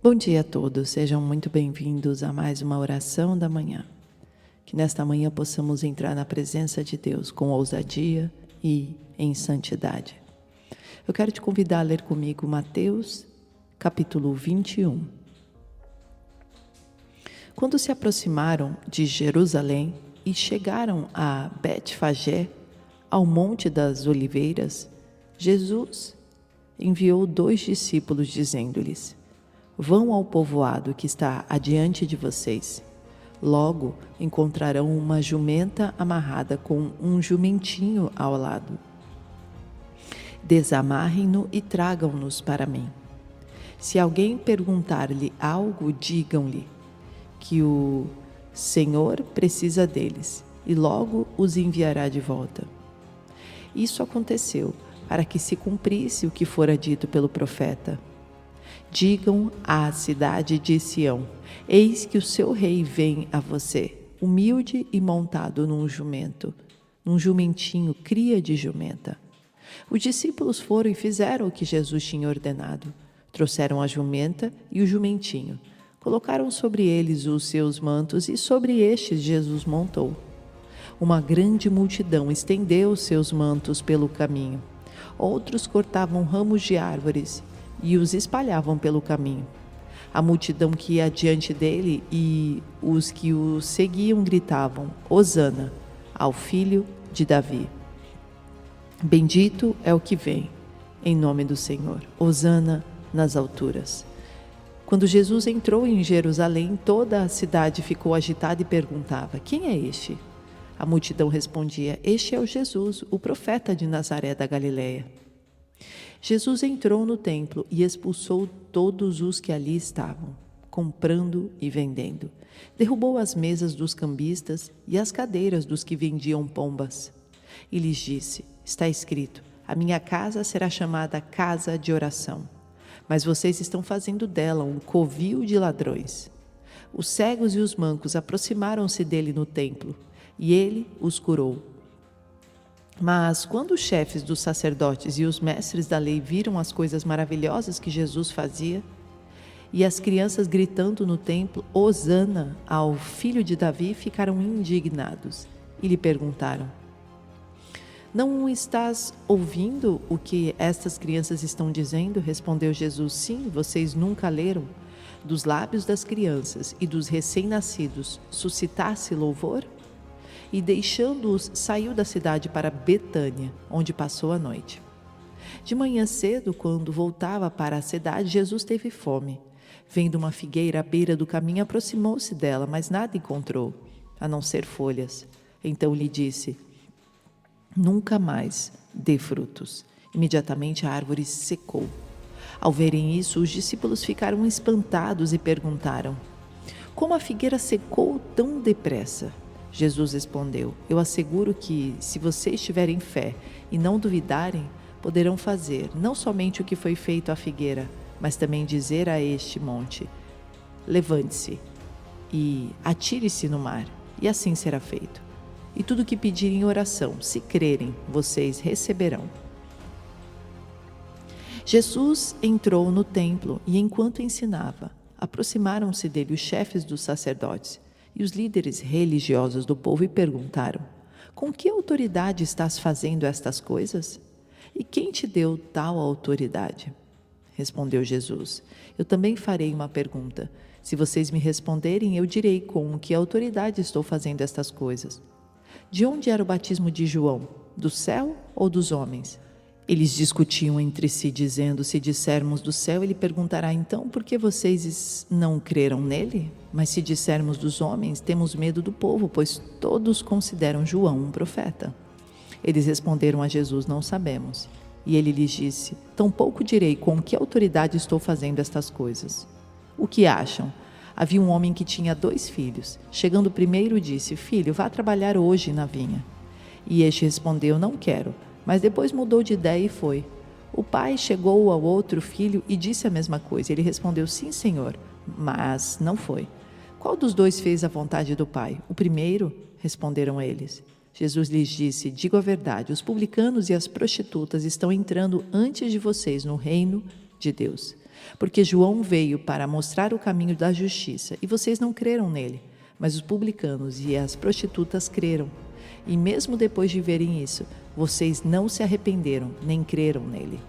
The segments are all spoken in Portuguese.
Bom dia a todos, sejam muito bem-vindos a mais uma oração da manhã. Que nesta manhã possamos entrar na presença de Deus com ousadia e em santidade. Eu quero te convidar a ler comigo Mateus, capítulo 21. Quando se aproximaram de Jerusalém e chegaram a Betfagé, ao Monte das Oliveiras, Jesus enviou 2 discípulos dizendo-lhes: Vão ao povoado que está adiante de vocês. Logo encontrarão uma jumenta amarrada com um jumentinho ao lado. Desamarrem-no e tragam-nos para mim. Se alguém perguntar-lhe algo, digam-lhe que o Senhor precisa deles e logo os enviará de volta. Isso aconteceu para que se cumprisse o que fora dito pelo profeta. Digam à cidade de Sião: eis que o seu rei vem a você, humilde e montado num jumentinho, cria de jumenta. Os discípulos foram e fizeram o que Jesus tinha ordenado. Trouxeram a jumenta e o jumentinho. Colocaram sobre eles os seus mantos e sobre estes Jesus montou. Uma grande multidão estendeu seus mantos pelo caminho. Outros cortavam ramos de árvores e os espalhavam pelo caminho. A multidão que ia diante dele e os que o seguiam gritavam: Hosana ao filho de Davi. Bendito é o que vem em nome do Senhor. Hosana nas alturas. Quando Jesus entrou em Jerusalém, toda a cidade ficou agitada e perguntava: Quem é este? A multidão respondia: Este é o Jesus, o profeta de Nazaré da Galileia. Jesus entrou no templo e expulsou todos os que ali estavam, comprando e vendendo. Derrubou as mesas dos cambistas e as cadeiras dos que vendiam pombas. E lhes disse: Está escrito: A minha casa será chamada casa de oração, mas vocês estão fazendo dela um covil de ladrões. Os cegos e os mancos aproximaram-se dele no templo, e ele os curou. Mas quando os chefes dos sacerdotes e os mestres da lei viram as coisas maravilhosas que Jesus fazia, e as crianças gritando no templo, Hosana ao filho de Davi, ficaram indignados e lhe perguntaram: Não estás ouvindo o que estas crianças estão dizendo? Respondeu Jesus: Sim, vocês nunca leram? Dos lábios das crianças e dos recém-nascidos suscitar-se louvor? E deixando-os, saiu da cidade para Betânia, onde passou a noite. De manhã cedo, quando voltava para a cidade, Jesus teve fome. Vendo uma figueira à beira do caminho, aproximou-se dela, mas nada encontrou, a não ser folhas. Então lhe disse: Nunca mais dê frutos. Imediatamente a árvore secou. Ao verem isso, os discípulos ficaram espantados e perguntaram: Como a figueira secou tão depressa? Jesus respondeu: Eu asseguro que, se vocês tiverem fé e não duvidarem, poderão fazer não somente o que foi feito à figueira, mas também dizer a este monte: Levante-se e atire-se no mar, e assim será feito. E tudo o que pedirem em oração, se crerem, vocês receberão. Jesus entrou no templo e, enquanto ensinava, aproximaram-se dele os chefes dos sacerdotes e os líderes religiosos do povo e perguntaram: Com que autoridade estás fazendo estas coisas? E quem te deu tal autoridade? Respondeu Jesus: Eu também farei uma pergunta. Se vocês me responderem, eu direi com que autoridade estou fazendo estas coisas. De onde era o batismo de João? Do céu ou dos homens? Eles discutiam entre si, dizendo: Se dissermos do céu, ele perguntará: Então, por que vocês não creram nele? Mas se dissermos dos homens, temos medo do povo, pois todos consideram João um profeta. Eles responderam a Jesus: Não sabemos. E ele lhes disse: Tampouco direi com que autoridade estou fazendo estas coisas. O que acham? Havia um homem que tinha 2 filhos. Chegando o primeiro, disse: Filho, vá trabalhar hoje na vinha. E este respondeu: Não quero. Mas depois mudou de ideia e foi. O pai chegou ao outro filho e disse a mesma coisa. Ele respondeu: Sim, senhor, mas não foi. Qual dos 2 fez a vontade do pai? O primeiro, responderam eles. Jesus lhes disse: Digo a verdade, os publicanos e as prostitutas estão entrando antes de vocês no reino de Deus. Porque João veio para mostrar o caminho da justiça, e vocês não creram nele, mas os publicanos e as prostitutas creram. E mesmo depois de verem isso, vocês não se arrependeram, nem creram nele.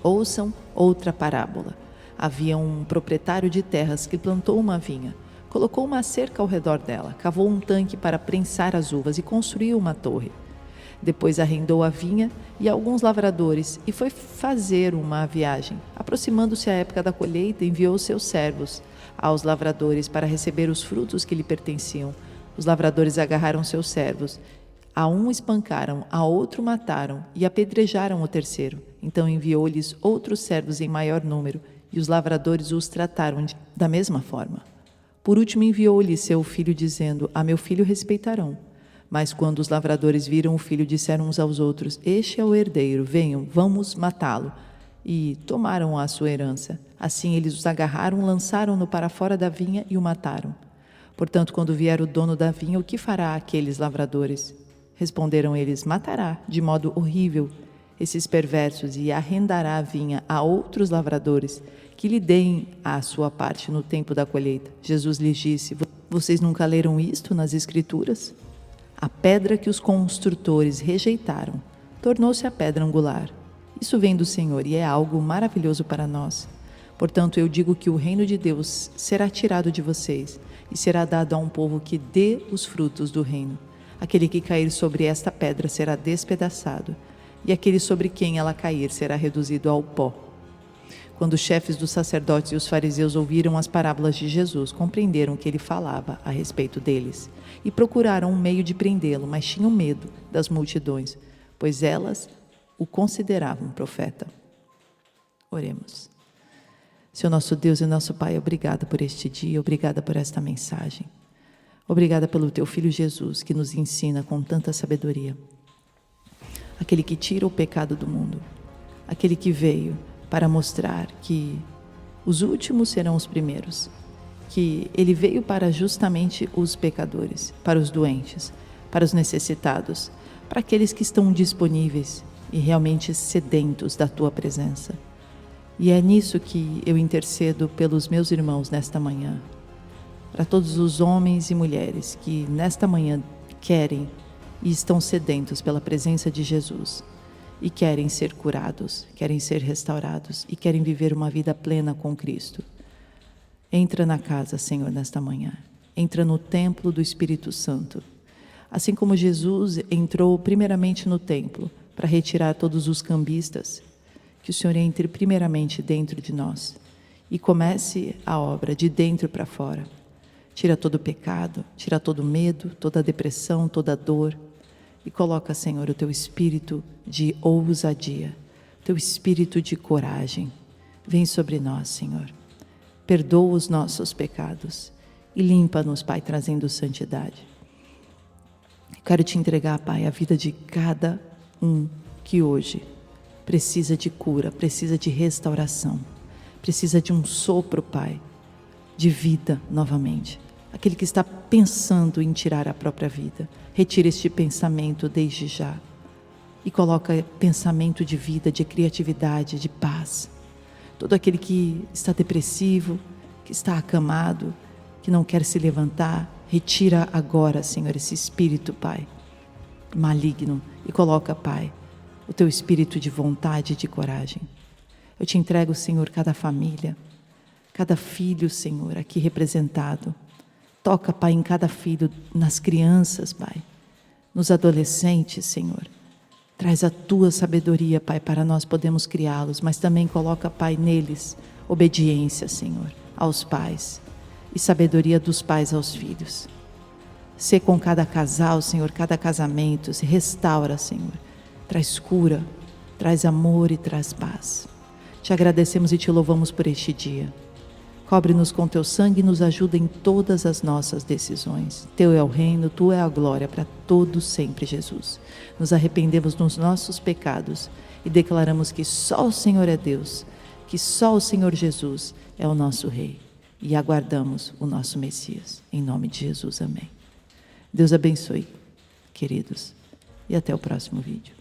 Ouçam outra parábola. Havia um proprietário de terras que plantou uma vinha, colocou uma cerca ao redor dela, cavou um tanque para prensar as uvas e construiu uma torre. Depois arrendou a vinha e alguns lavradores e foi fazer uma viagem. Aproximando-se a época da colheita, enviou seus servos aos lavradores para receber os frutos que lhe pertenciam. Os lavradores agarraram seus servos. A um espancaram, a outro mataram e apedrejaram o terceiro. Então enviou-lhes outros servos em maior número e os lavradores os trataram da mesma forma. Por último enviou-lhe seu filho dizendo: a meu filho respeitarão. Mas quando os lavradores viram o filho, disseram uns aos outros: este é o herdeiro, venham, vamos matá-lo. E tomaram a sua herança. Assim eles os agarraram, lançaram-no para fora da vinha e o mataram. Portanto, quando vier o dono da vinha, o que fará aqueles lavradores? Responderam eles: matará, de modo horrível, esses perversos e arrendará a vinha a outros lavradores, que lhe deem a sua parte no tempo da colheita. Jesus lhes disse: vocês nunca leram isto nas Escrituras? A pedra que os construtores rejeitaram tornou-se a pedra angular. Isso vem do Senhor e é algo maravilhoso para nós. Portanto, eu digo que o reino de Deus será tirado de vocês e será dado a um povo que dê os frutos do reino. Aquele que cair sobre esta pedra será despedaçado, e aquele sobre quem ela cair será reduzido ao pó. Quando os chefes dos sacerdotes e os fariseus ouviram as parábolas de Jesus, compreenderam que ele falava a respeito deles e procuraram um meio de prendê-lo, mas tinham medo das multidões, pois elas o consideravam profeta. Oremos. Senhor nosso Deus e nosso Pai, obrigada por este dia, obrigada por esta mensagem. Obrigada pelo teu Filho Jesus, que nos ensina com tanta sabedoria. Aquele que tira o pecado do mundo, aquele que veio para mostrar que os últimos serão os primeiros, que ele veio para justamente os pecadores, para os doentes, para os necessitados, para aqueles que estão disponíveis e realmente sedentos da tua presença. E é nisso que eu intercedo pelos meus irmãos nesta manhã, para todos os homens e mulheres que nesta manhã querem e estão sedentos pela presença de Jesus e querem ser curados, querem ser restaurados e querem viver uma vida plena com Cristo. Entra na casa, Senhor, nesta manhã. Entra no templo do Espírito Santo. Assim como Jesus entrou primeiramente no templo para retirar todos os cambistas, que o Senhor entre primeiramente dentro de nós e comece a obra de dentro para fora. Tira todo o pecado, tira todo o medo, toda a depressão, toda a dor e coloca, Senhor, o teu espírito de ousadia, teu espírito de coragem. Vem sobre nós, Senhor. Perdoa os nossos pecados e limpa-nos, Pai, trazendo santidade. Quero te entregar, Pai, a vida de cada um que hoje precisa de cura, precisa de restauração, precisa de um sopro, Pai, de vida novamente. Aquele que está pensando em tirar a própria vida, retira este pensamento desde já e coloca pensamento de vida, de criatividade, de paz. Todo aquele que está depressivo, que está acamado, que não quer se levantar, retira agora, Senhor, esse espírito, Pai, maligno e coloca, Pai, o teu espírito de vontade e de coragem. Eu te entrego, Senhor, cada família, cada filho, Senhor, aqui representado. Toca, Pai, em cada filho, nas crianças, Pai, nos adolescentes, Senhor. Traz a tua sabedoria, Pai, para nós podermos criá-los, mas também coloca, Pai, neles obediência, Senhor, aos pais e sabedoria dos pais aos filhos. Sê com cada casal, Senhor, cada casamento, se restaura, Senhor. Traz cura, traz amor e traz paz. Te agradecemos e te louvamos por este dia. Cobre-nos com teu sangue e nos ajuda em todas as nossas decisões. Teu é o reino, tua é a glória para todos sempre, Jesus. Nos arrependemos dos nossos pecados e declaramos que só o Senhor é Deus, que só o Senhor Jesus é o nosso Rei. E aguardamos o nosso Messias. Em nome de Jesus, amém. Deus abençoe, queridos, e até o próximo vídeo.